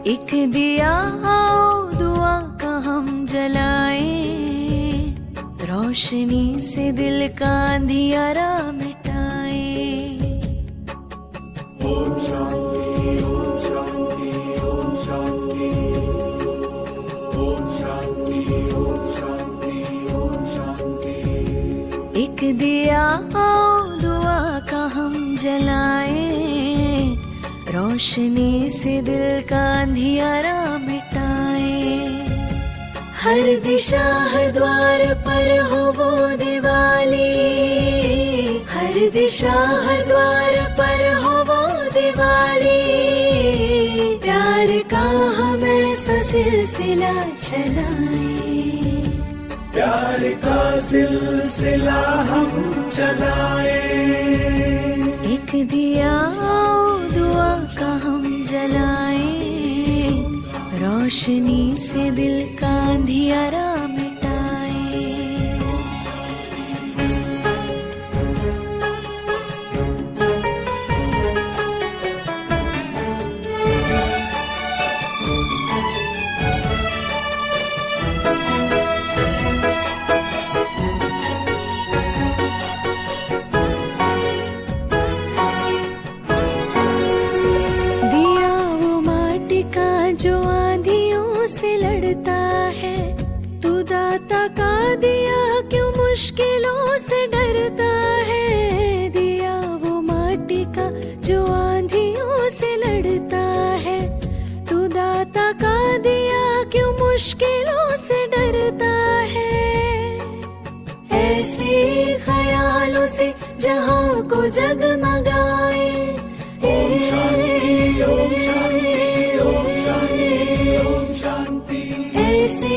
एक दिया आओ दुआ का हम जलाएं, रोशनी से दिल का अंधियारा मिटाएं। ओम शांति ओम शांति ओम शांति ओम शांति ओम शांति ओम शांति। एक दिया आओ दुआ का हम जलाएं, रोशनी से दिल का अंधियारा मिटाएं। हर दिशा हर द्वार पर हो वो दिवाली, हर दिशा हर द्वार पर हो वो दिवाली। प्यार का हम ऐसा सिलसिला चलाएं, प्यार का सिलसिला हम चलाएं। एक दिया आओ दुआ का हम जलाएं, रोशनी से दिल का अंधियारा मिटाएं। दिया वो माटी का जो आंधियों से लड़ता है, तू दाता का दिया क्यों मुश्किलों से डरता है। दिया वो माटी का जो आंधियों से लड़ता है, तू दाता का दिया क्यों मुश्किलों से डरता है। ऐसे ख्यालों से जहां को जगमगाए, ओम शांति ओम शांति ओम शांति ओम शांति। ऐसे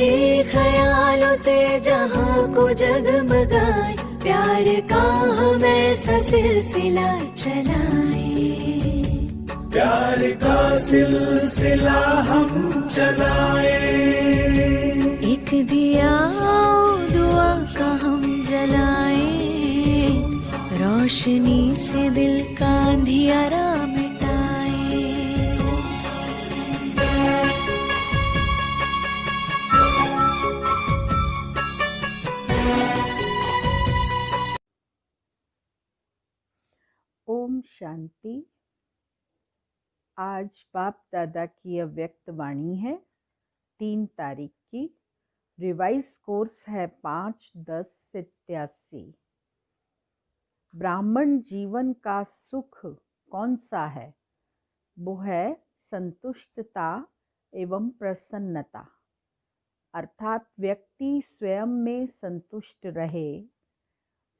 ख्यालों से जहां को जगमगाए। प्यार का हम ऐसा सिलसिला चलाएं, प्यार का सिलसिला हम चलाएं। एक दिया आओ दुआ का हम जलाएं, रोशनी से दिल का अंधियारा मिटाएं। ओम शांति। आज बाप दादा की अव्यक्त वाणी है 3 तारीख की। रिवाइज कोर्स है 5-10-87। ब्राह्मण जीवन का सुख कौन सा है? वो है संतुष्टता एवं प्रसन्नता। अर्थात व्यक्ति स्वयं में संतुष्ट रहे,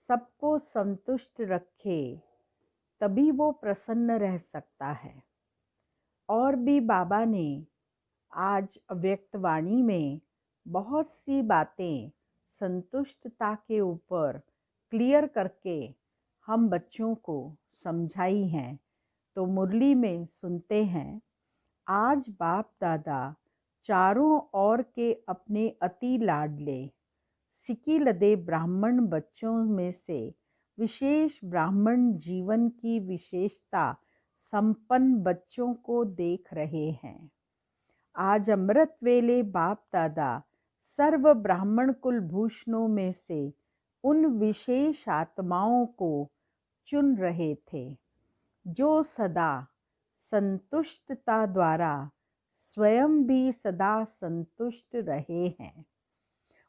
सबको संतुष्ट रखे, तभी वो प्रसन्न रह सकता है। और भी बाबा ने आज अव्यक्त वाणी में बहुत सी बातें संतुष्टता के ऊपर क्लियर करके हम बच्चों को समझाई हैं। तो मुरली में सुनते हैं। आज बाप दादा चारों ओर के अपने अति लाडले सिकी लदे ब्राह्मण बच्चों में से विशेष ब्राह्मण जीवन की विशेषता संपन्न बच्चों को देख रहे हैं। आज अमृत वेले बाप दादा सर्व ब्राह्मण कुल भूषणों में से उन विशेष आत्माओं को चुन रहे थे जो सदा संतुष्टता द्वारा स्वयं भी सदा संतुष्ट रहे हैं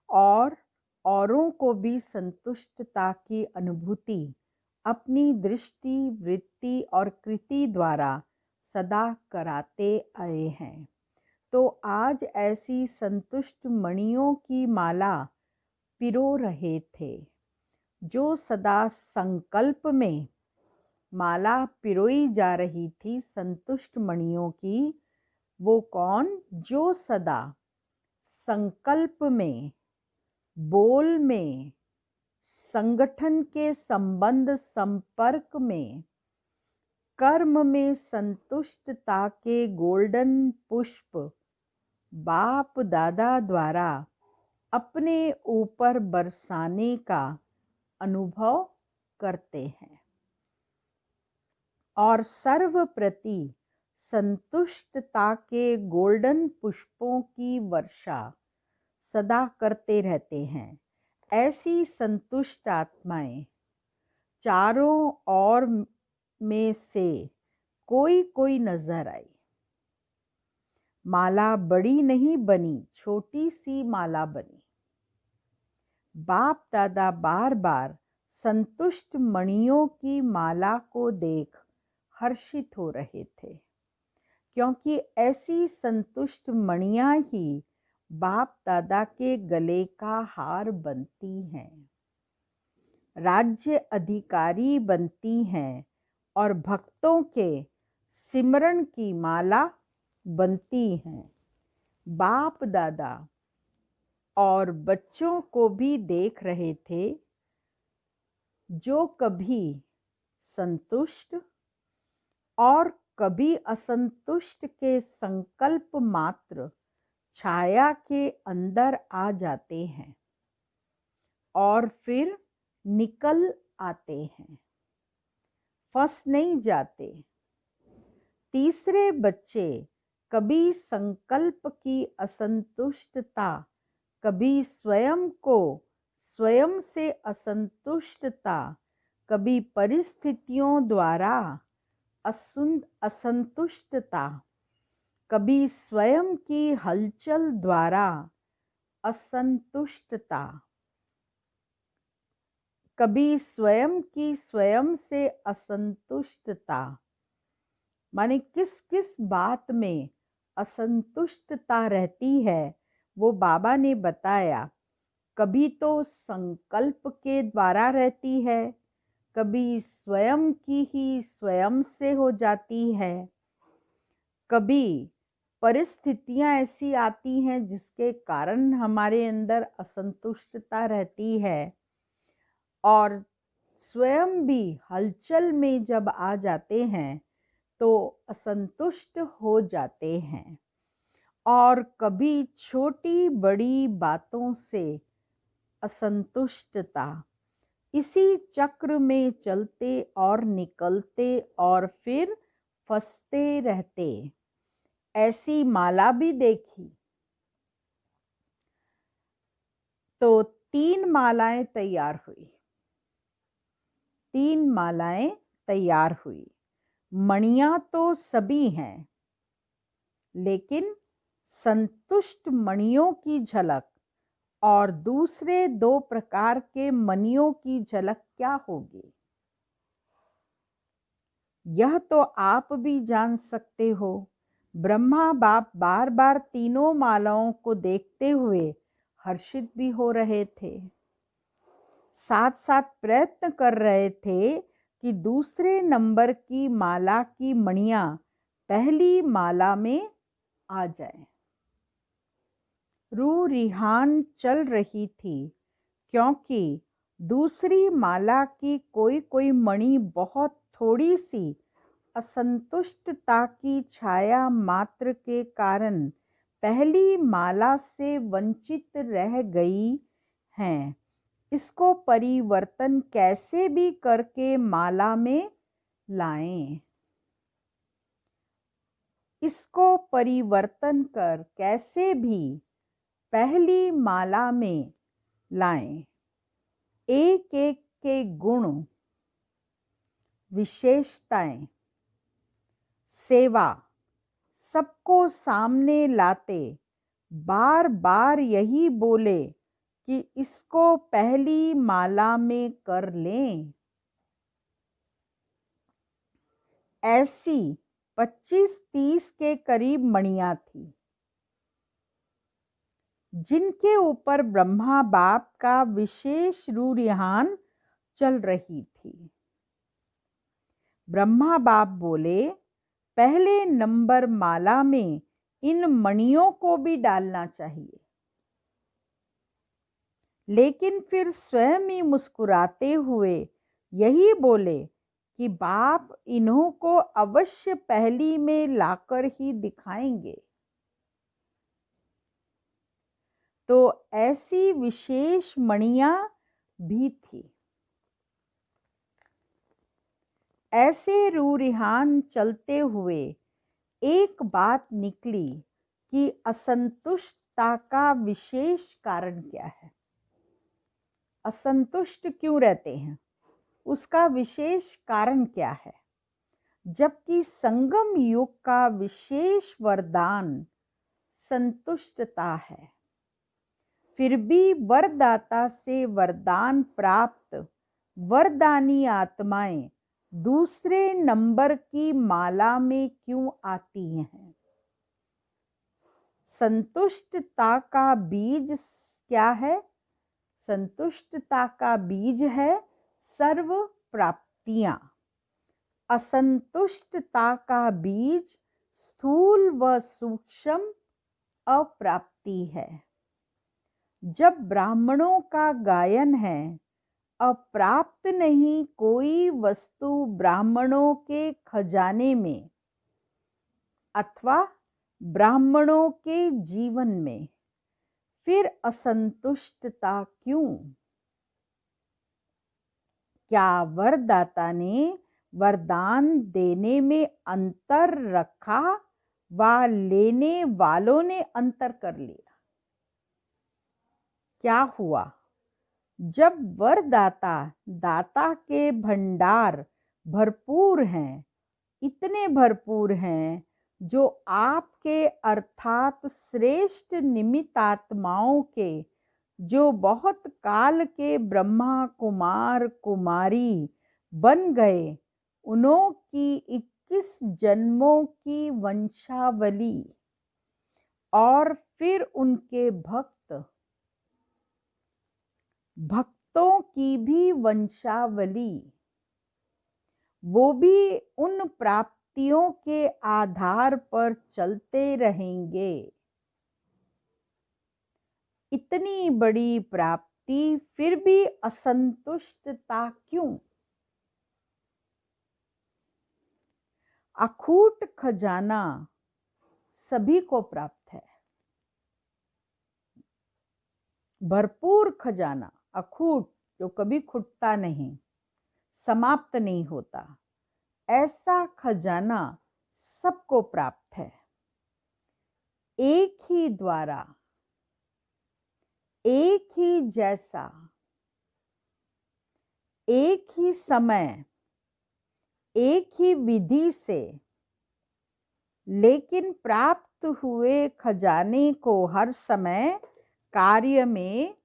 और औरों को भी संतुष्टता की अनुभूति अपनी दृष्टि, वृत्ति और कृति द्वारा सदा कराते आए हैं। तो आज ऐसी संतुष्ट मणियों की माला पिरो रहे थे जो सदा संकल्प में माला पिरोई जा रही थी संतुष्ट मणियों की। वो कौन? जो सदा संकल्प में, बोल में, संगठन के संबंध संपर्क में, कर्म में संतुष्टता के गोल्डन पुष्प बाप दादा द्वारा अपने ऊपर बरसाने का अनुभव करते हैं और सर्वप्रति संतुष्टता के गोल्डन पुष्पों की वर्षा सदा करते रहते हैं। ऐसी संतुष्ट आत्माएं चारों ओर में से कोई कोई नजर आई। माला बड़ी नहीं बनी, छोटी सी माला बनी। बाप दादा बार बार संतुष्ट मणियों की माला को देख हर्षित हो रहे थे, क्योंकि ऐसी संतुष्ट मणियां ही बाप दादा के गले का हार बनती हैं, राज्य अधिकारी बनती हैं और भक्तों के सिमरन की माला बनती हैं। बाप दादा और बच्चों को भी देख रहे थे, जो कभी संतुष्ट और कभी असंतुष्ट के संकल्प मात्र छाया के अंदर आ जाते हैं और फिर निकल आते हैं, फंस नहीं जाते। तीसरे बच्चे कभी संकल्प की असंतुष्टता, कभी स्वयं को स्वयं से असंतुष्टता, कभी परिस्थितियों द्वारा असंतुष्टता, कभी स्वयं की हलचल द्वारा असंतुष्टता, कभी स्वयं की स्वयं से असंतुष्टता, माने किस किस बात में असंतुष्टता रहती है वो बाबा ने बताया। कभी तो संकल्प के द्वारा रहती है, कभी स्वयं की ही स्वयं से हो जाती है, कभी परिस्थितियां ऐसी आती हैं जिसके कारण हमारे अंदर असंतुष्टता रहती है, और स्वयं भी हलचल में जब आ जाते हैं तो असंतुष्ट हो जाते हैं। और कभी छोटी बड़ी बातों से असंतुष्टता, इसी चक्र में चलते और निकलते और फिर फंसते रहते। ऐसी माला भी देखी तो 3 मालाएं तैयार हुई। 3 मालाएं तैयार हुई। मणियां तो सभी हैं, लेकिन संतुष्ट मणियों की झलक और दूसरे 2 प्रकार के मणियों की झलक क्या होगी, यह तो आप भी जान सकते हो। ब्रह्मा बाप बार बार तीनों मालाओं को देखते हुए हर्षित भी हो रहे थे, साथ साथ प्रयत्न कर रहे थे कि दूसरे नंबर की माला की मणियां पहली माला में आ जाए। रूह रिहान चल रही थी, क्योंकि दूसरी माला की कोई कोई मणि बहुत थोड़ी सी असंतुष्टता की छाया मात्र के कारण पहली माला से वंचित रह गई हैं। इसको परिवर्तन कैसे भी करके माला में लाएं, इसको परिवर्तन कर कैसे भी पहली माला में लाएं। एक एक के गुण, विशेषताएं, सेवा सबको सामने लाते बार बार यही बोले कि इसको पहली माला में कर लें। ऐसी 25-30 के करीब मणियां थी, जिनके ऊपर ब्रह्मा बाप का विशेष रूरिहान चल रही थी। ब्रह्मा बाप बोले, पहले नंबर माला में इन मणियों को भी डालना चाहिए। लेकिन फिर स्वयं ही मुस्कुराते हुए यही बोले कि बाप इन्हों को अवश्य पहली में लाकर ही दिखाएंगे। तो ऐसी विशेष मणियां भी थी। ऐसे रूरिहान चलते हुए एक बात निकली कि असंतुष्टता का विशेष कारण क्या है। असंतुष्ट क्यों रहते हैं, उसका विशेष कारण क्या है। जबकि संगम युग का विशेष वरदान संतुष्टता है, फिर भी वरदाता से वरदान प्राप्त वरदानी आत्माएं दूसरे नंबर की माला में क्यों आती हैं। संतुष्टता का बीज क्या है। संतुष्टता का बीज है सर्व प्राप्तियां। असंतुष्टता का बीज स्थूल व सूक्ष्म अप्राप्ति है। जब ब्राह्मणों का गायन है, अप्राप्त नहीं कोई वस्तु ब्राह्मणों के खजाने में अथवा ब्राह्मणों के जीवन में, फिर असंतुष्टता क्यों। क्या वरदाता ने वरदान देने में अंतर रखा व लेने वालों ने अंतर कर लिया। क्या हुआ, जब वरदाता दाता के भंडार भरपूर हैं, इतने भरपूर हैं जो आपके अर्थात श्रेष्ठ निमित्त आत्माओं के, जो बहुत काल के ब्रह्मा कुमार कुमारी बन गए, उन्हों की 21 जन्मों की वंशावली और फिर उनके भक्तों की भी वंशावली, वो भी उन प्राप्तियों के आधार पर चलते रहेंगे। इतनी बड़ी प्राप्ति फिर भी असंतुष्टता क्यों। अखूट खजाना सभी को प्राप्त है। भरपूर खजाना, अखूट, जो कभी खुटता नहीं, समाप्त नहीं होता, ऐसा खजाना सबको प्राप्त है। एक ही द्वारा, एक ही जैसा, एक ही समय, एक ही विधि से, लेकिन प्राप्त हुए खजाने को हर समय कार्य में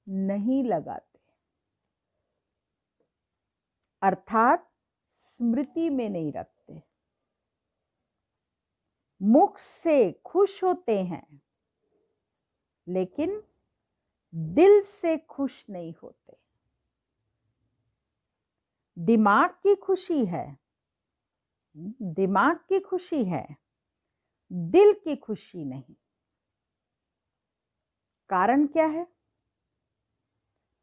नहीं लगाते, अर्थात स्मृति में नहीं रखते। मुख से खुश होते हैं, लेकिन दिल से खुश नहीं होते। दिमाग की खुशी है, दिमाग की खुशी है, दिल की खुशी नहीं। कारण क्या है।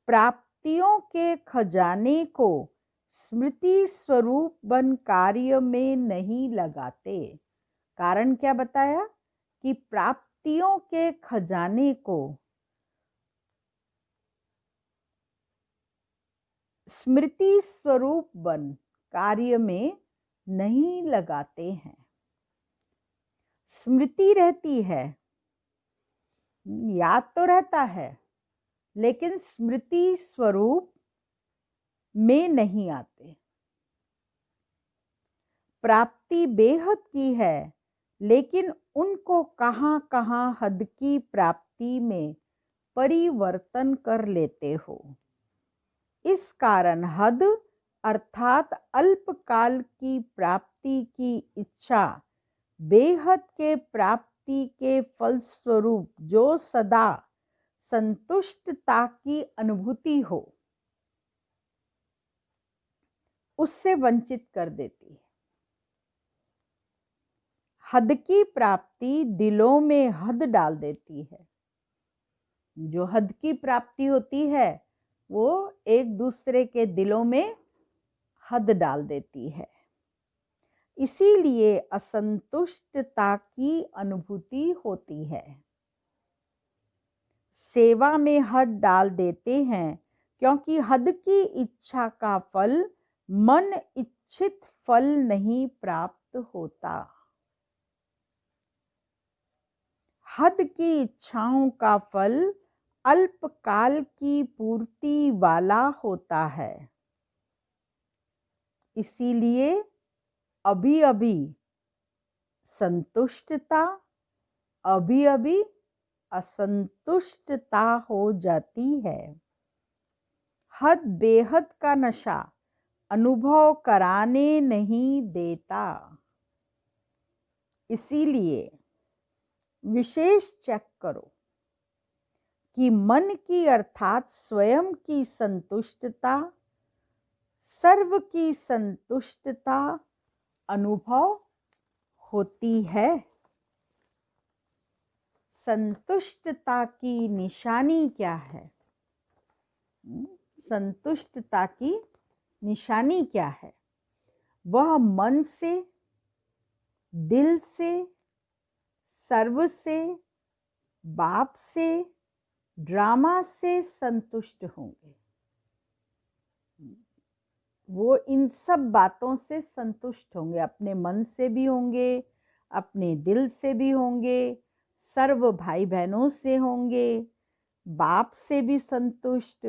प्राप्तियों के खजाने को स्मृति स्वरूप बन कार्य में नहीं लगाते। कारण क्या बताया कि प्राप्तियों के खजाने को स्मृति स्वरूप बन कार्य में नहीं लगाते हैं। स्मृति रहती है, याद तो रहता है, लेकिन स्मृति स्वरूप में नहीं आते। प्राप्ति बेहद की है, लेकिन उनको कहां कहां हद की प्राप्ति में परिवर्तन कर लेते हो। इस कारण हद अर्थात अल्पकाल की प्राप्ति की इच्छा बेहद के प्राप्ति के फलस्वरूप जो सदा संतुष्टता की अनुभूति हो, उससे वंचित कर देती है। हद की प्राप्ति दिलों में हद डाल देती है। जो हद की प्राप्ति होती है वो एक दूसरे के दिलों में हद डाल देती है। इसीलिए असंतुष्टता की अनुभूति होती है। सेवा में हद डाल देते हैं, क्योंकि हद की इच्छा का फल मन इच्छित फल नहीं प्राप्त होता। हद की इच्छाओं का फल अल्पकाल की पूर्ति वाला होता है। इसीलिए अभी अभी संतुष्टता, अभी अभी असंतुष्टता हो जाती है। हद बेहद का नशा अनुभव कराने नहीं देता। इसीलिए विशेष चेक करो कि मन की अर्थात स्वयं की संतुष्टता, सर्व की संतुष्टता अनुभव होती है। संतुष्टता की निशानी क्या है? संतुष्टता की निशानी क्या है? वह मन से, दिल से, सर्व से, बाप से, ड्रामा से संतुष्ट होंगे। वो इन सब बातों से संतुष्ट होंगे, अपने मन से भी होंगे, अपने दिल से भी होंगे, सर्व भाई बहनों से होंगे, बाप से भी संतुष्ट,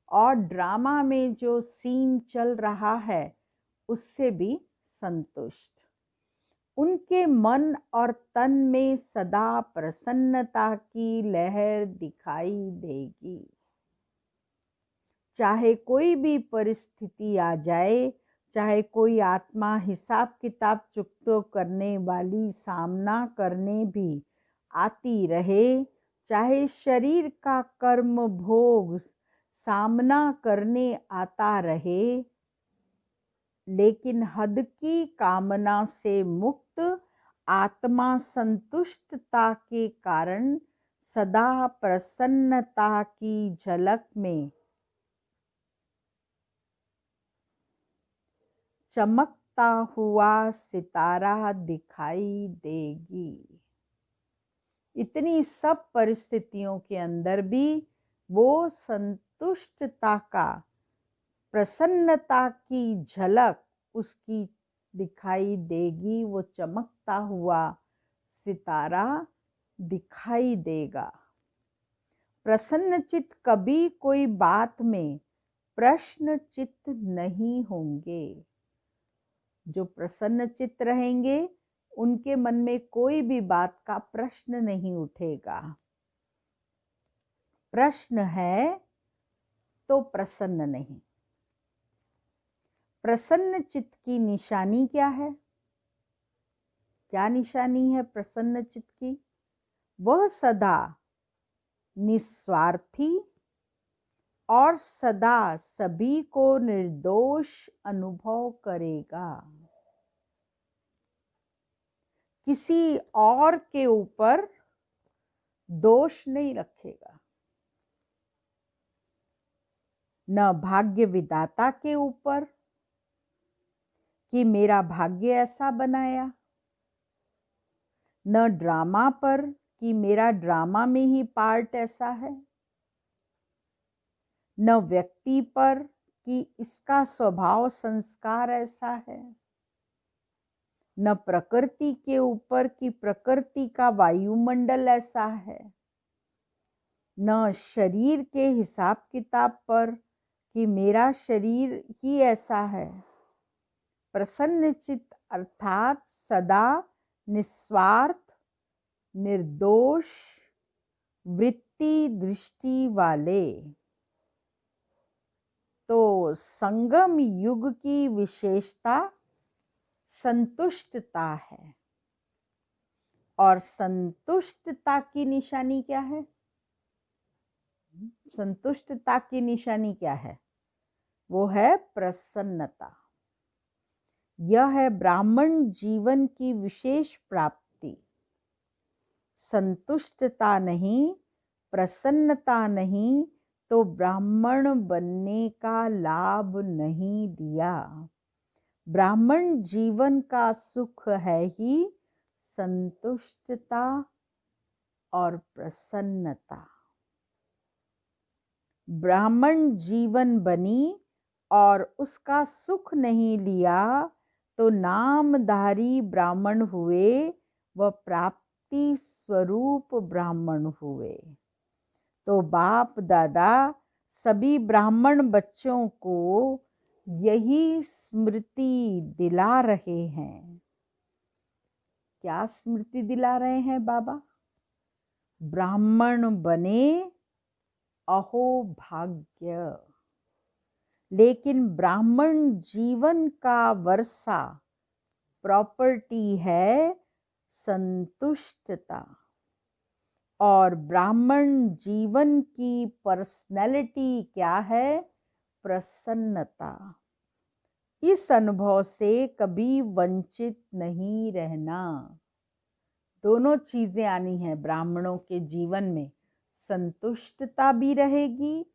और ड्रामा में जो सीन चल रहा है उससे भी संतुष्ट। उनके मन और तन में सदा प्रसन्नता की लहर दिखाई देगी। चाहे कोई भी परिस्थिति आ जाए, चाहे कोई आत्मा हिसाब किताब चुकतो करने वाली सामना करने भी आती रहे, चाहे शरीर का कर्म भोग सामना करने आता रहे, लेकिन हद की कामना से मुक्त आत्मा संतुष्टता के कारण सदा प्रसन्नता की झलक में चमकता हुआ सितारा दिखाई देगी। इतनी सब परिस्थितियों के अंदर भी वो संतुष्टता का, प्रसन्नता की झलक उसकी दिखाई देगी। वो चमकता हुआ सितारा दिखाई देगा। प्रसन्नचित्त कभी कोई बात में प्रश्नचित्त नहीं होंगे। जो प्रसन्नचित्त रहेंगे उनके मन में कोई भी बात का प्रश्न नहीं उठेगा। प्रश्न है तो प्रसन्न नहीं। प्रसन्न चित्त की निशानी क्या है? क्या निशानी है प्रसन्न चित्त की? वह सदा निस्वार्थी और सदा सभी को निर्दोष अनुभव करेगा। किसी और के ऊपर दोष नहीं रखेगा, न भाग्य विधाता के ऊपर कि मेरा भाग्य ऐसा बनाया, न ड्रामा पर कि मेरा ड्रामा में ही पार्ट ऐसा है, न व्यक्ति पर कि इसका स्वभाव संस्कार ऐसा है, न प्रकृति के ऊपर कि प्रकृति का वायुमंडल ऐसा है, न शरीर के हिसाब किताब पर कि मेरा शरीर ही ऐसा है। प्रसन्न चित्त अर्थात सदा निस्वार्थ, निर्दोष वृत्ति दृष्टि वाले। तो संगम युग की विशेषता संतुष्टता है। और संतुष्टता की निशानी क्या है? संतुष्टता की निशानी क्या है? वो है प्रसन्नता। यह है ब्राह्मण जीवन की विशेष प्राप्ति। संतुष्टता नहीं, प्रसन्नता नहीं तो ब्राह्मण बनने का लाभ नहीं दिया। ब्राह्मण जीवन का सुख है ही संतुष्टता और प्रसन्नता। ब्राह्मण जीवन बनी और उसका सुख नहीं लिया तो नामधारी ब्राह्मण हुए, वह प्राप्त भक्ति स्वरूप ब्राह्मण हुए। तो बाप दादा सभी ब्राह्मण बच्चों को यही स्मृति दिला रहे हैं। क्या स्मृति दिला रहे हैं बाबा? ब्राह्मण बने अहो भाग्य। लेकिन ब्राह्मण जीवन का वर्षा प्रॉपर्टी है संतुष्टता, और ब्राह्मण जीवन की पर्सनैलिटी क्या है? प्रसन्नता। इस अनुभव से कभी वंचित नहीं रहना। दोनों चीजें आनी हैं ब्राह्मणों के जीवन में, संतुष्टता भी रहेगी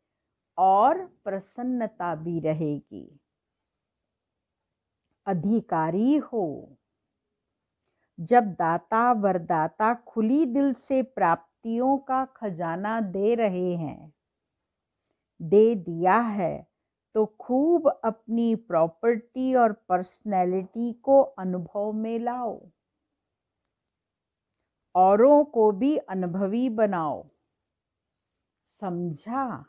और प्रसन्नता भी रहेगी। अधिकारी हो। जब दाता वरदाता खुली दिल से प्राप्तियों का खजाना दे रहे हैं, दे दिया है, तो खूब अपनी प्रॉपर्टी और पर्सनैलिटी को अनुभव में लाओ। औरों को भी अनुभवी बनाओ। समझा?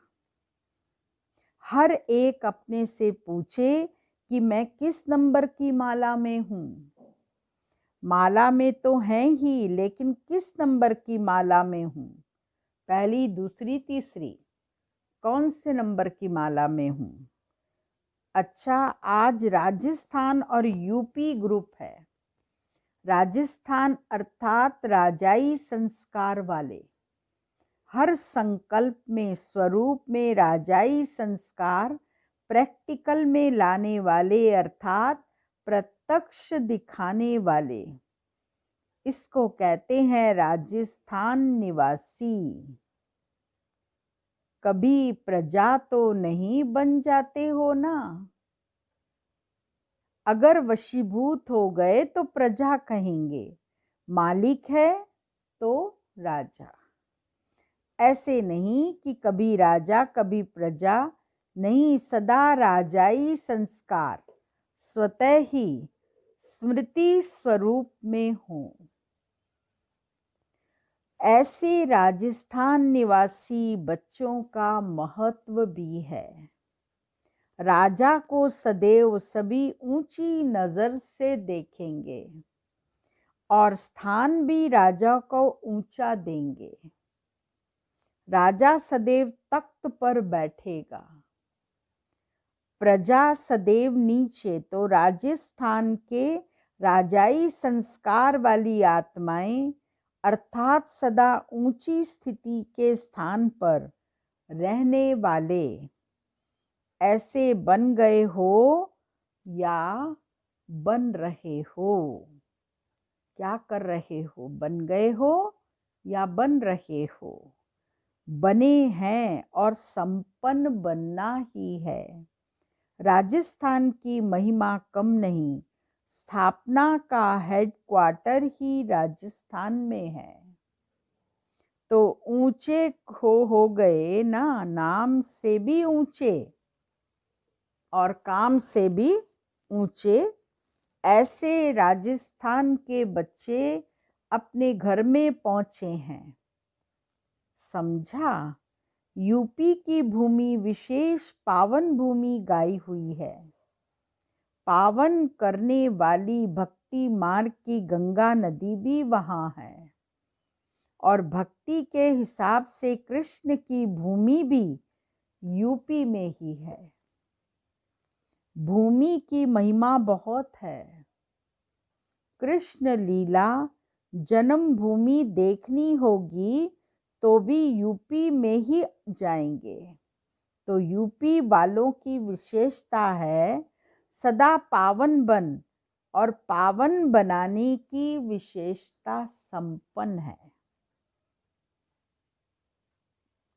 हर एक अपने से पूछे कि मैं किस नंबर की माला में हूँ। माला में तो हैं ही, लेकिन किस नंबर की माला में हूँ? पहली, दूसरी, तीसरी, कौन से नंबर की माला में हूँ? अच्छा, आज राजस्थान और यूपी ग्रुप है। राजस्थान अर्थात राजाई संस्कार वाले, हर संकल्प में स्वरूप में राजाई संस्कार प्रैक्टिकल में लाने वाले, अर्थात प्रत्यक्ष दिखाने वाले, इसको कहते हैं राजस्थान निवासी। कभी प्रजा तो नहीं बन जाते हो ना? अगर वशीभूत हो गए तो प्रजा कहेंगे, मालिक है तो राजा। ऐसे नहीं कि कभी राजा कभी प्रजा, नहीं, सदा राजाई संस्कार स्वतः ही स्मृति स्वरूप में हो। ऐसे राजस्थान निवासी बच्चों का महत्व भी है। राजा को सदैव सभी ऊंची नजर से देखेंगे और स्थान भी राजा को ऊंचा देंगे। राजा सदैव तख्त पर बैठेगा, प्रजा सदैव नीचे। तो राजस्थान के राजाई संस्कार वाली आत्माएं, अर्थात सदा ऊंची स्थिति के स्थान पर रहने वाले, ऐसे बन गए हो या बन रहे हो? क्या कर रहे हो? बन गए हो या बन रहे हो? बने हैं और संपन्न बनना ही है। राजस्थान की महिमा कम नहीं, स्थापना का हेडक्वार्टर ही राजस्थान में है। तो ऊंचे हो गए ना, नाम से भी ऊंचे और काम से भी ऊंचे। ऐसे राजस्थान के बच्चे अपने घर में पहुंचे हैं। समझा? यूपी की भूमि विशेष पावन भूमि गाई हुई है। पावन करने वाली भक्ति मार्ग की गंगा नदी भी वहाँ है, और भक्ति के हिसाब से कृष्ण की भूमि भी यूपी में ही है। भूमि की महिमा बहुत है। कृष्ण लीला जन्मभूमि देखनी होगी तो भी यूपी में ही जाएंगे। तो यूपी वालों की विशेषता है सदा पावन बन, और पावन बनाने की विशेषता संपन्न है।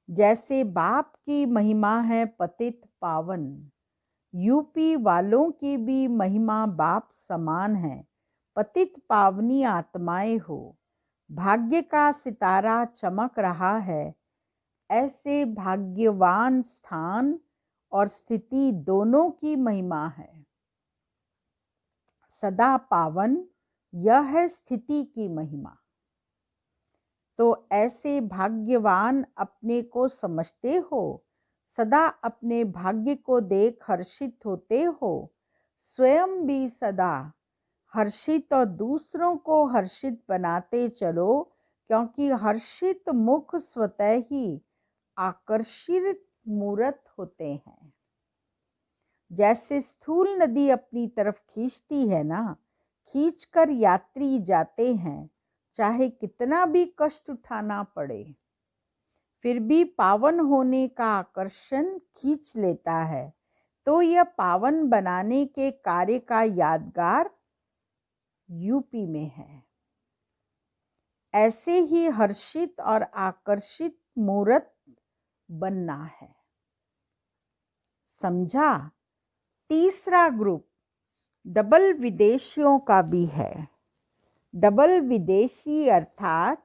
जैसे बाप की महिमा है पतित पावन, यूपी वालों की भी महिमा बाप समान है। पतित पावनी आत्माएं हो, भाग्य का सितारा चमक रहा है। ऐसे भाग्यवान स्थान और स्थिति दोनों की महिमा है। सदा पावन, यह है स्थिति की महिमा। तो ऐसे भाग्यवान अपने को समझते हो, सदा अपने भाग्य को देख हर्षित होते हो, स्वयं भी सदा हर्षित और दूसरों को हर्षित बनाते चलो, क्योंकि हर्षित मुख स्वतः ही आकर्षित मूर्त होते हैं। जैसे स्थूल नदी अपनी तरफ खींचती है ना, खींचकर यात्री जाते हैं, चाहे कितना भी कष्ट उठाना पड़े, फिर भी पावन होने का आकर्षण खींच लेता है। तो यह पावन बनाने के कार्य का यादगार यूपी में है। ऐसे ही हर्षित और आकर्षित मूर्त बनना है। समझा? तीसरा ग्रुप डबल विदेशियों का भी है। डबल विदेशी अर्थात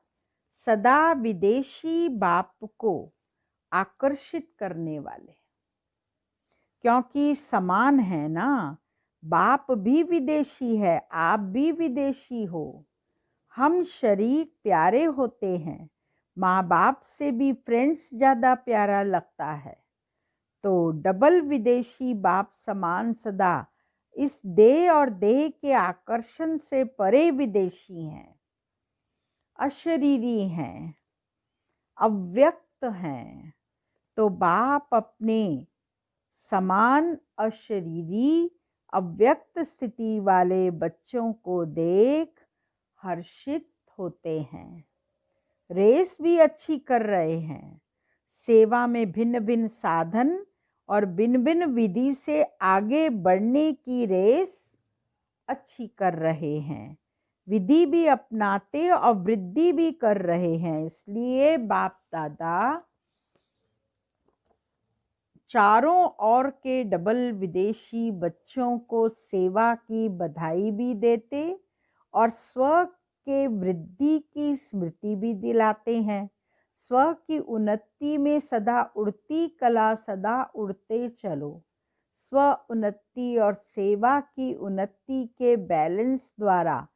सदा विदेशी बाप को आकर्षित करने वाले, क्योंकि समान है ना, बाप भी विदेशी है, आप भी विदेशी हो। हम शरीक प्यारे होते हैं, माँ बाप से भी फ्रेंड्स ज़्यादा प्यारा लगता है। तो डबल विदेशी बाप समान सदा इस देह और देह के आकर्षण से परे विदेशी हैं, अशरीरी हैं, अव्यक्त हैं। तो बाप अपने समान अशरीरी अव्यक्त स्थिति वाले बच्चों को देख हर्षित होते हैं। रेस भी अच्छी कर रहे हैं, सेवा में भिन्न भिन्न साधन और भिन्न भिन्न विधि से आगे बढ़ने की रेस अच्छी कर रहे हैं। विधि भी अपनाते और वृद्धि भी कर रहे हैं। इसलिए बाप दादा चारों ओर के डबल विदेशी बच्चों को सेवा की बधाई भी देते और स्व के वृद्धि की स्मृति भी दिलाते हैं। स्व की उन्नति में सदा उड़ती कला, सदा उड़ते चलो। स्व उन्नति और सेवा की उन्नति के बैलेंस द्वारा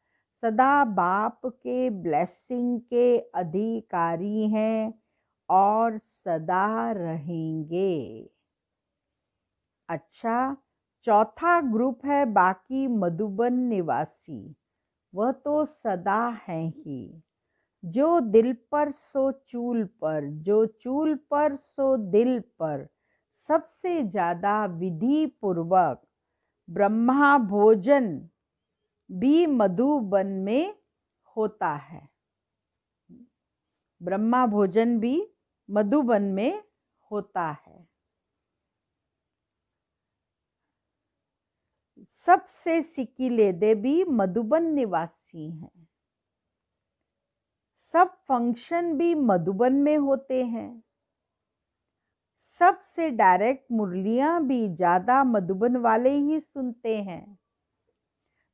सदा बाप के ब्लेसिंग के अधिकारी हैं और सदा रहेंगे। अच्छा, चौथा ग्रुप है बाकी मधुबन निवासी। वह तो सदा हैं ही। जो दिल पर सो चूल पर, जो चूल पर सो दिल पर, सबसे ज्यादा विधि पूर्वक ब्रह्मा भोजन भी मधुबन में होता है। ब्रह्मा भोजन भी मधुबन में होता है। सबसे सिकिलेदे भी मधुबन निवासी हैं। सब फंक्शन भी मधुबन में होते हैं। सबसे डायरेक्ट मुरलियां भी ज्यादा मधुबन वाले ही सुनते हैं।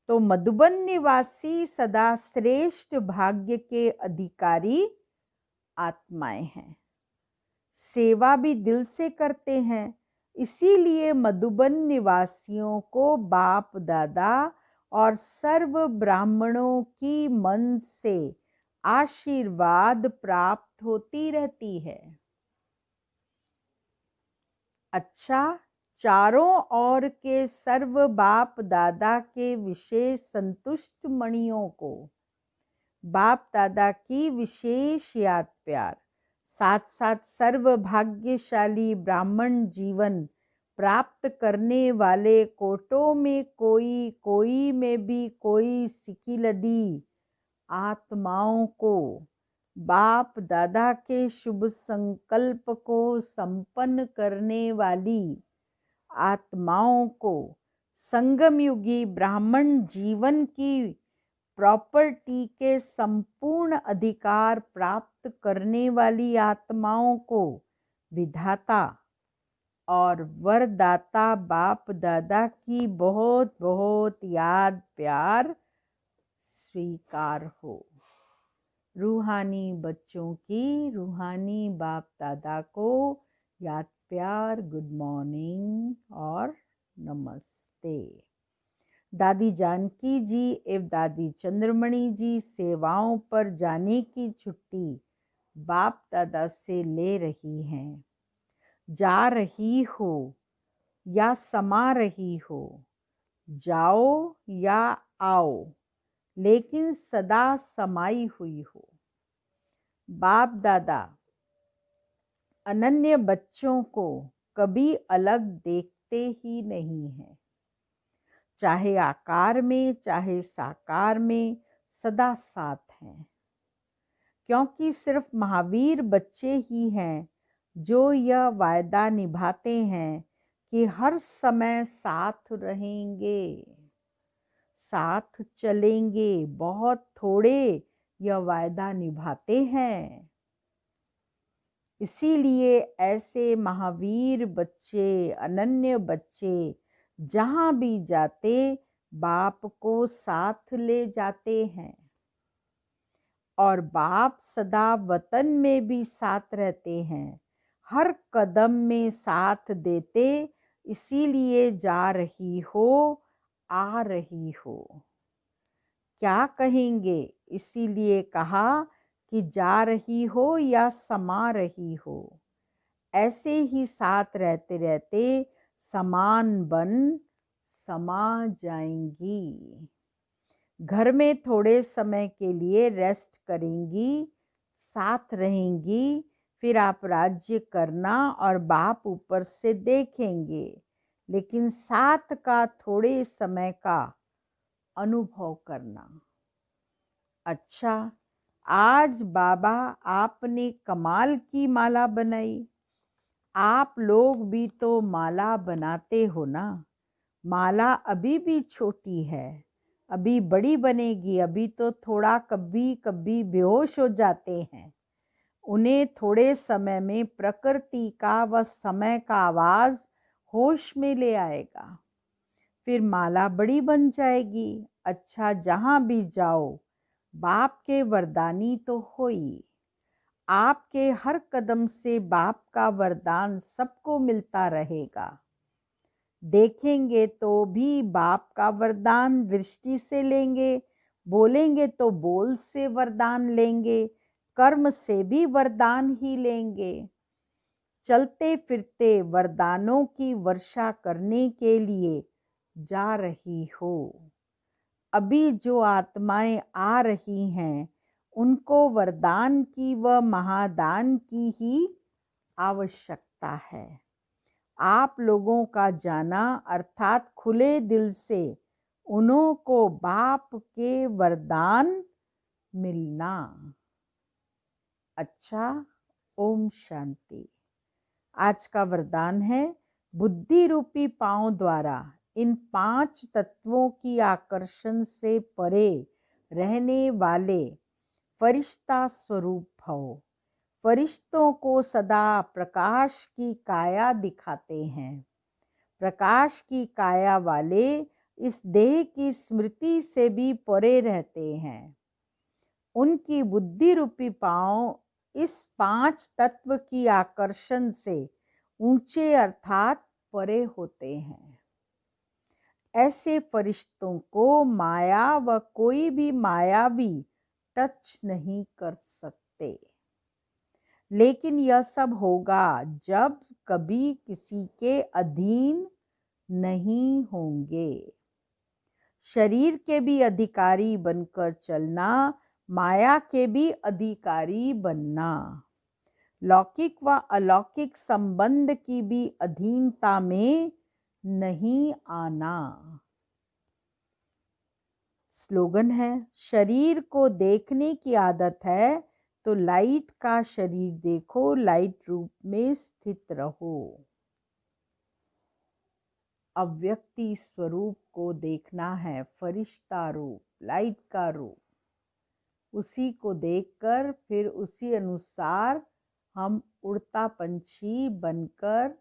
तो मधुबन निवासी सदा श्रेष्ठ भाग्य के अधिकारी आत्माएं हैं। सेवा भी दिल से करते हैं। इसीलिए मधुबन निवासियों को बाप दादा और सर्व ब्राह्मणों की मन से आशीर्वाद प्राप्त होती रहती है। अच्छा, चारों ओर के सर्व बाप दादा के विशेष संतुष्ट मणियों को बाप दादा की विशेष याद प्यार, साथ साथ सर्व भाग्यशाली ब्राह्मण जीवन प्राप्त करने वाले कोटों में कोई, कोई में भी कोई सिकिलदी आत्माओं को बाप दादा के शुभ संकल्प को संपन्न करने वाली आत्माओं को संगम युगी ब्राह्मण जीवन की प्रॉपर्टी के संपूर्ण अधिकार प्राप्त करने वाली आत्माओं को विधाता और वरदाता बाप दादा की बहुत बहुत याद प्यार स्वीकार हो। रूहानी बच्चों की रूहानी बाप दादा को याद प्यार गुड मॉर्निंग और नमस्ते। दादी जानकी जी एवं दादी चंद्रमणि जी सेवाओं पर जाने की छुट्टी बाप दादा से ले रही हैं। जा रही हो या समा रही हो, जाओ या आओ, लेकिन सदा समाई हुई हो। बाप दादा अनन्य बच्चों को कभी अलग देखते ही नहीं हैं। चाहे आकार में चाहे साकार में सदा साथ हैं, क्योंकि सिर्फ महावीर बच्चे ही हैं जो यह वायदा निभाते हैं कि हर समय साथ रहेंगे, साथ चलेंगे। बहुत थोड़े यह वायदा निभाते हैं। इसीलिए ऐसे महावीर बच्चे, अनन्य बच्चे जहाँ भी जाते बाप को साथ ले जाते हैं। और बाप सदा वतन में भी साथ रहते हैं, हर कदम में साथ देते। इसीलिए जा रही हो, आ रही हो। क्या कहेंगे? इसीलिए कहा कि जा रही हो या समा रही हो। ऐसे ही साथ रहते रहते समान बन समा जाएंगी। घर में थोड़े समय के लिए रेस्ट करेंगी, साथ रहेंगी, फिर आप राज्य करना और बाप ऊपर से देखेंगे, लेकिन साथ का थोड़े समय का अनुभव करना। अच्छा, आज बाबा आपने कमाल की माला बनाई। आप लोग भी तो माला बनाते हो ना। माला अभी भी छोटी है, अभी बड़ी बनेगी। अभी तो थोड़ा कभी कभी बेहोश हो जाते हैं। उन्हें थोड़े समय में प्रकृति का व समय का आवाज होश में ले आएगा, फिर माला बड़ी बन जाएगी। अच्छा, जहाँ भी जाओ बाप के वरदानी तो हो ही। आपके हर कदम से बाप का वरदान सबको मिलता रहेगा। देखेंगे तो भी बाप का वरदान दृष्टि से लेंगे, बोलेंगे तो बोल से वरदान लेंगे, कर्म से भी वरदान ही लेंगे। चलते फिरते वरदानों की वर्षा करने के लिए जा रही हो। अभी जो आत्माएं आ रही हैं उनको वरदान की व महादान की ही आवश्यकता है। आप लोगों का जाना अर्थात खुले दिल से उन्हों को बाप के वरदान मिलना। अच्छा, ओम शांति। आज का वरदान है, बुद्धि रूपी पांव द्वारा इन 5 तत्वों की आकर्षण से परे रहने वाले फरिश्ता स्वरूप भव। फरिश्तों को सदा प्रकाश की काया दिखाते हैं। प्रकाश की काया वाले इस देह की स्मृति से भी परे रहते हैं। उनकी बुद्धि रूपी पांव इस 5 तत्व की आकर्षण से ऊंचे अर्थात परे होते हैं। ऐसे फरिश्तों को माया व कोई भी मायावी टच नहीं कर सकते। लेकिन यह सब होगा जब कभी किसी के अधीन नहीं होंगे। शरीर के भी अधिकारी बनकर चलना, माया के भी अधिकारी बनना, लौकिक व अलौकिक संबंध की भी अधीनता में नहीं आना। स्लोगन है, शरीर को देखने की आदत है तो लाइट का शरीर देखो, लाइट रूप में स्थित रहो। अव्यक्ति स्वरूप को देखना है, फरिश्ता रूप, लाइट का रूप। उसी को देखकर फिर उसी अनुसार हम उड़ता पंछी बनकर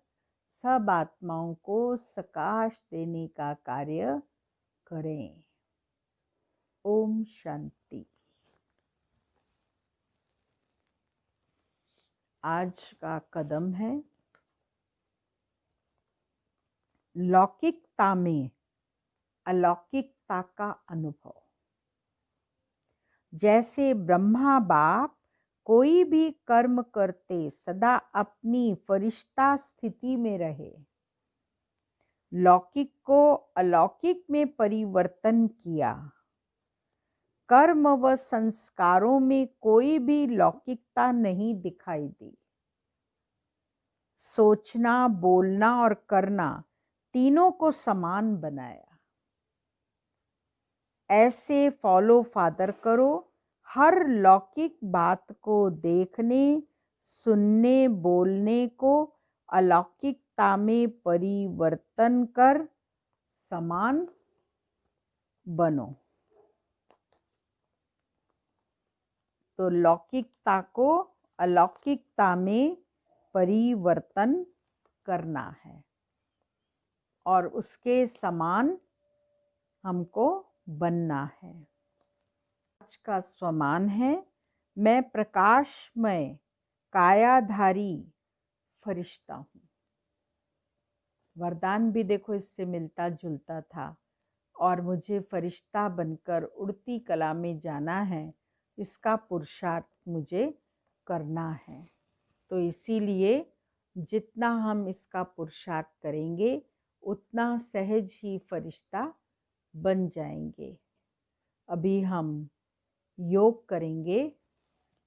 सब आत्माओं को सकाश देने का कार्य करें। ओम शांति। आज का कदम है, लौकिकता में अलौकिकता का अनुभव। जैसे ब्रह्मा बाप कोई भी कर्म करते सदा अपनी फरिश्ता स्थिति में रहे। लौकिक को अलौकिक में परिवर्तन किया। कर्म व संस्कारों में कोई भी लौकिकता नहीं दिखाई दी। सोचना, बोलना और करना तीनों को समान बनाया। ऐसे फॉलो फादर करो, हर लौकिक बात को देखने, सुनने, बोलने को अलौकिकता में परिवर्तन कर समान बनो। तो लौकिकता को अलौकिकता में परिवर्तन करना है और उसके समान हमको बनना है। आज का स्वमान है, मैं प्रकाशमय कायाधारी फरिश्ता हूँ। वरदान भी देखो इससे मिलता जुलता था। और मुझे फरिश्ता बनकर उड़ती कला में जाना है, इसका पुरुषार्थ मुझे करना है। तो इसीलिए जितना हम इसका पुरुषार्थ करेंगे उतना सहज ही फरिश्ता बन जाएंगे। अभी हम योग करेंगे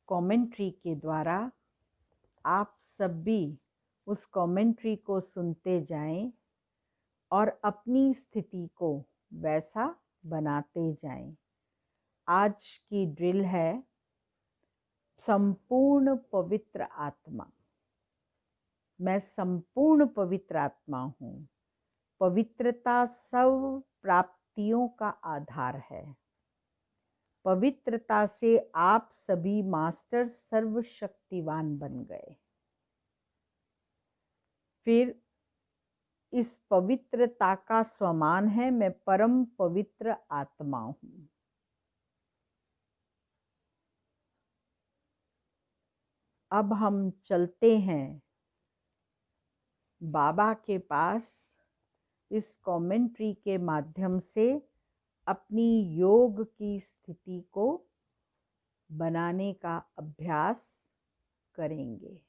कमेंट्री के द्वारा। आप सब भी उस कमेंट्री को सुनते जाएं और अपनी स्थिति को वैसा बनाते जाएं। आज की ड्रिल है संपूर्ण पवित्र आत्मा। मैं संपूर्ण पवित्र आत्मा हूँ। पवित्रता सब प्राप्तियों का आधार है। पवित्रता से आप सभी मास्टर सर्वशक्तिवान बन गए। फिर इस पवित्रता का स्वमान है, मैं परम पवित्र आत्मा हूँ। अब हम चलते हैं बाबा के पास। इस कमेंट्री के माध्यम से अपनी योग की स्थिति को बनाने का अभ्यास करेंगे।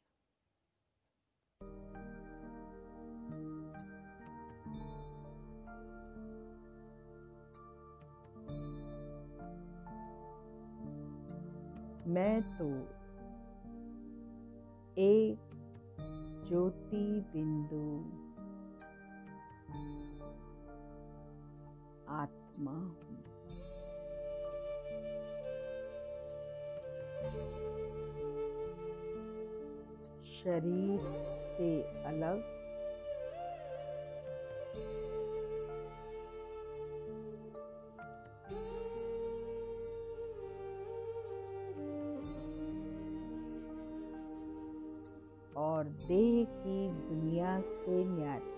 मैं तो एक ज्योति बिंदु आत्मा हूँ। शरीर से अलग और देह की दुनिया से न्यारी।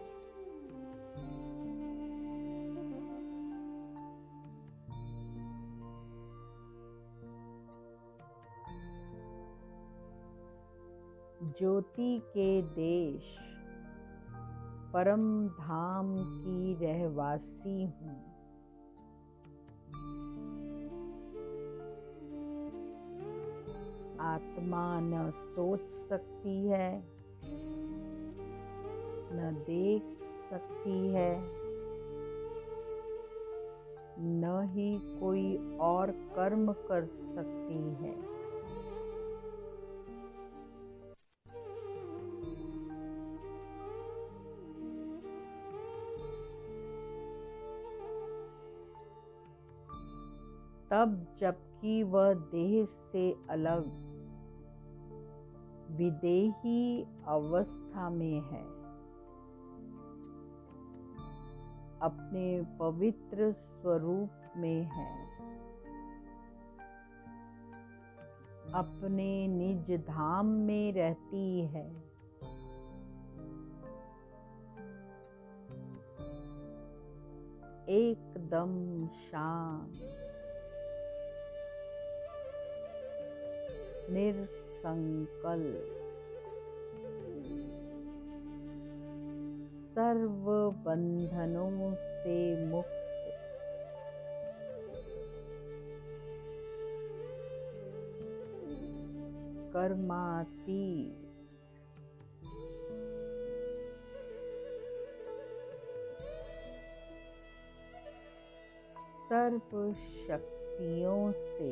ज्योति के देश परम धाम की रहवासी हूँ। आत्मा न सोच सकती है, न देख सकती है, न ही कोई और कर्म कर सकती है। तब जबकि वह देह से अलग विदेही अवस्था में है, अपने पवित्र स्वरूप में है, अपने निज धाम में रहती है। एकदम शांत, निरसंकल्प, सर्व बंधनों से मुक्त, कर्मातीत, सर्व शक्तियों से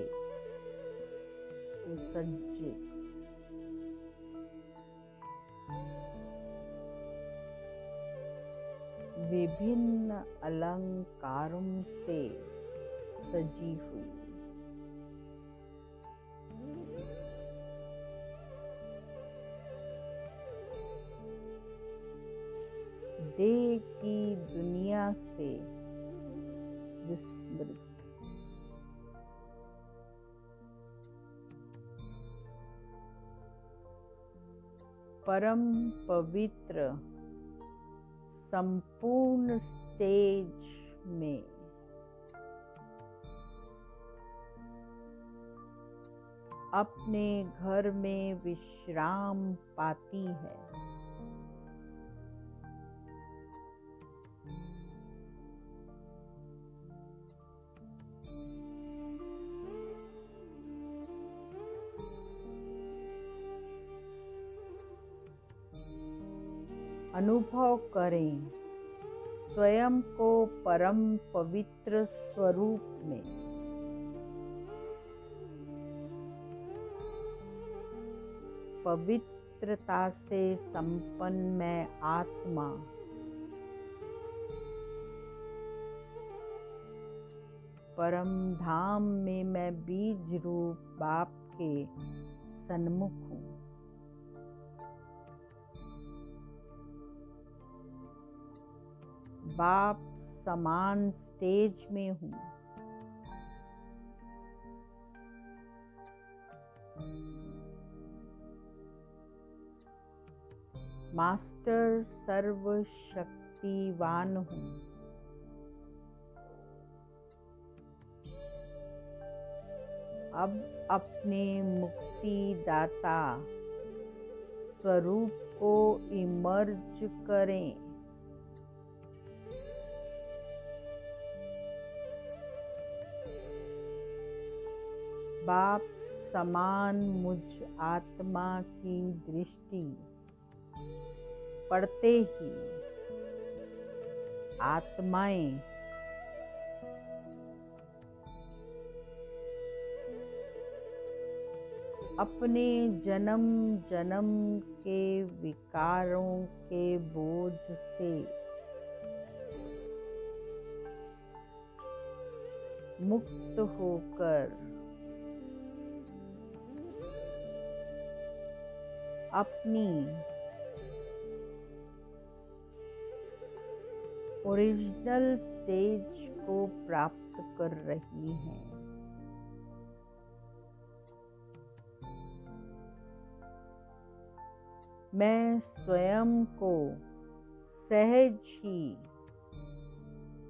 सुसज्जित, विभिन्न अलंकारों से सजी हुई, देह की दुनिया से विस्मृत, परम पवित्र संपूर्ण स्टेज में अपने घर में विश्राम पाती है। अनुभव करें स्वयं को परम पवित्र स्वरूप में, पवित्रता से संपन्न मैं आत्मा परम धाम में मैं बीज रूप बाप के सन्मुख हूँ। बाप समान स्टेज में हूँ। मास्टर सर्वशक्तिवान हूँ। अब अपने मुक्तिदाता स्वरूप को इमर्ज करें। बाप समान मुझ आत्मा की दृष्टि पड़ते ही आत्माएं अपने जन्म जन्म के विकारों के बोझ से मुक्त होकर अपनी ओरिजिनल स्टेज को प्राप्त कर रही हैं। मैं स्वयं को सहज ही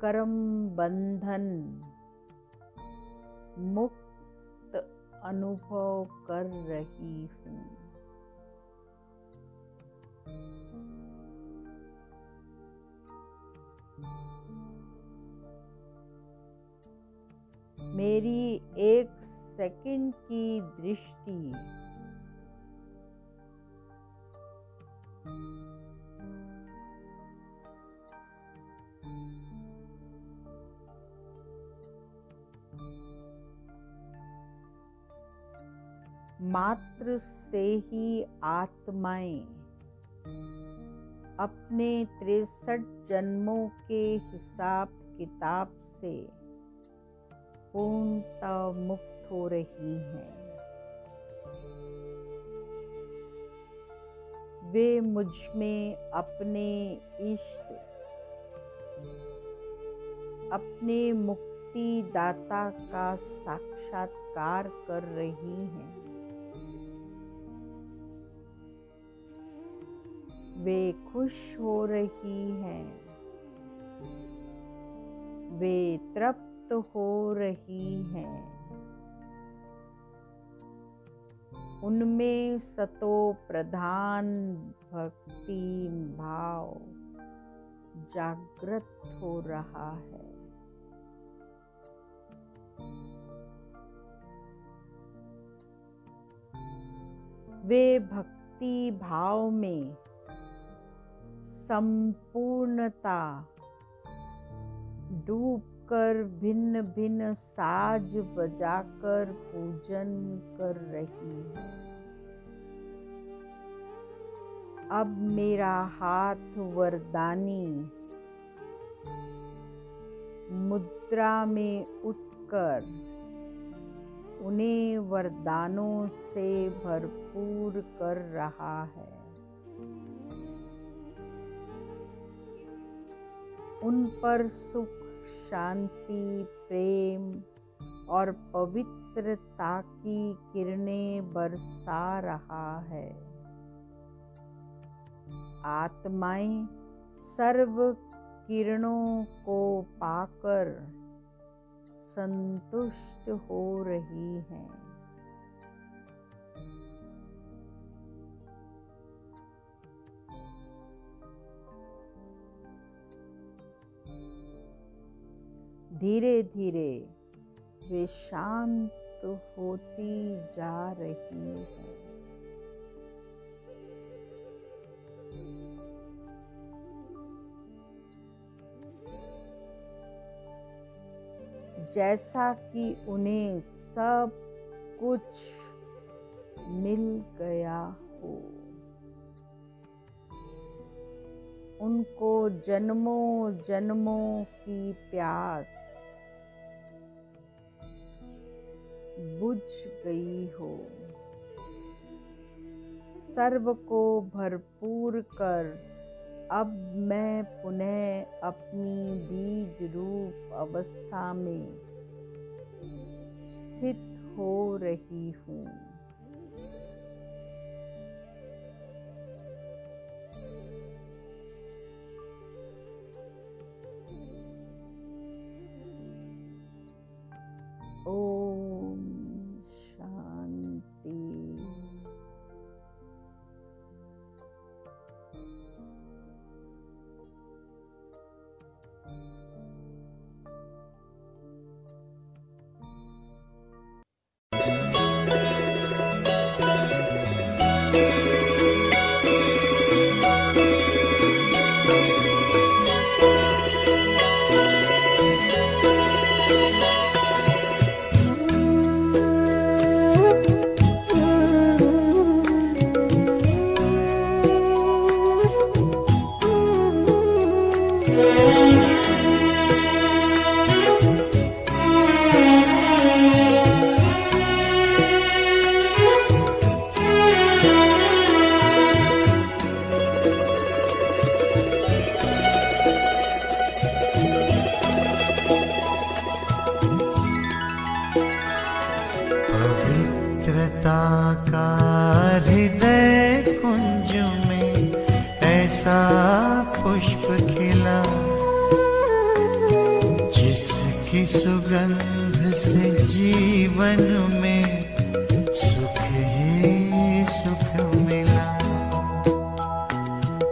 कर्म बंधन मुक्त अनुभव कर रही हूँ। मेरी एक सेकंड की दृष्टि मात्र से ही आत्माएं अपने 63 जन्मों के हिसाब किताब से पूर्णतः मुक्त हो रही हैं। वे मुझ में अपने इष्ट, अपने मुक्तिदाता का साक्षात्कार कर रही हैं। वे खुश हो रही हैं। वे तृप्त हो रही हैं। उनमें सतो प्रधान भक्ति भाव जागृत हो रहा है। वे भक्ति भाव में संपूर्णता डूबकर भिन्न भिन्न साज बजाकर पूजन कर रही है। अब मेरा हाथ वरदानी मुद्रा में उठकर उन्हें वरदानों से भरपूर कर रहा है। उन पर सुख, शांति, प्रेम और पवित्रता की किरणें बरसा रहा है। आत्माएं सर्व किरणों को पाकर संतुष्ट हो रही हैं। धीरे धीरे वे शांत होती जा रही है। जैसा कि उन्हें सब कुछ मिल गया हो। उनको जन्मों जन्मों की प्यास बुझ गई हो। सर्व को भरपूर कर अब मैं पुनः अपनी बीज रूप अवस्था में स्थित हो रही हूँ। ओम शांति। पवित्रता का हृदय कुंज में ऐसा पुष्प खिला, जिसकी सुगंध से जीवन में सुख ही सुख मिला।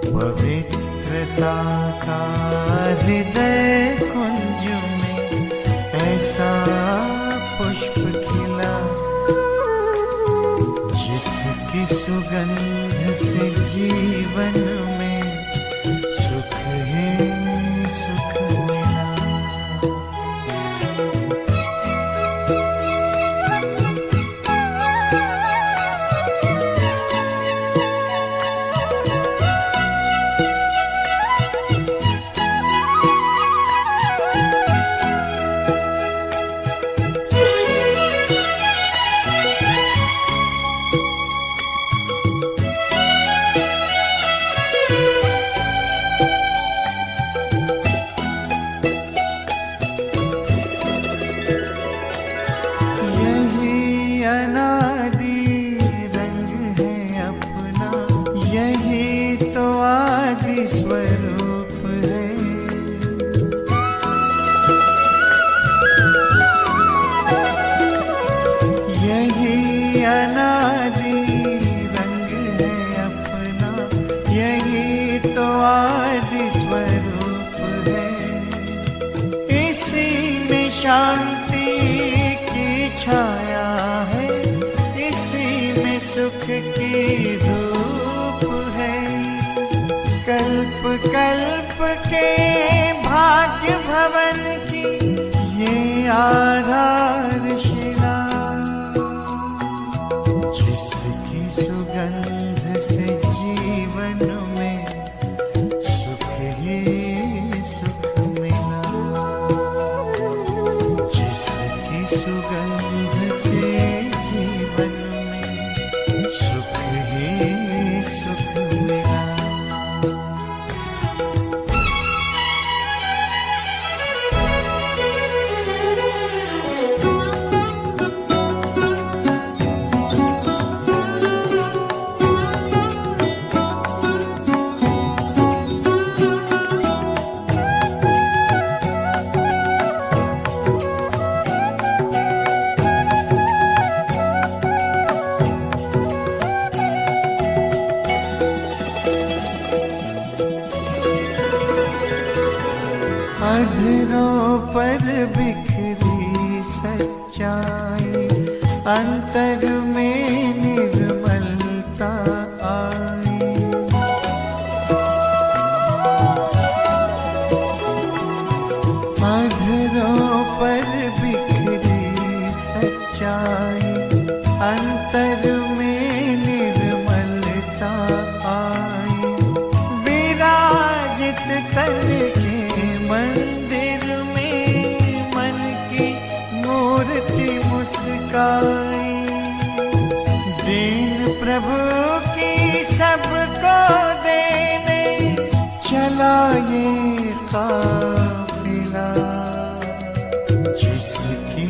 पवित्रता का हृदय कुंज में ऐसा पुष्प खिला, जिसकी सुगंध से जीवन में सुख ही सुख मिला। स्वरूप है, यही अनादि रंग है अपना, यही तो आदि स्वरूप है। इसी में शांति की छाया है, इसी में सुख की धूप है, कल्प कल्प के भाग्य भवन की ये आधारशिला, जिसकी सुगंध से जीवन में सुख ही सुख मिला, जिसकी सुगंध से जीवन में सुख ही सुख मिला। अधरों पर बिखरी सच्चाई, अंतर में निर्मलता आई। अधरों पर बिखरी सच्चाई, अंतर में निर्मलता आई। विराजित तन के मंदिर में मन की मूर्ति मुस्काई, दीन प्रभु की सबको देने चला ये काफिला, जिसकी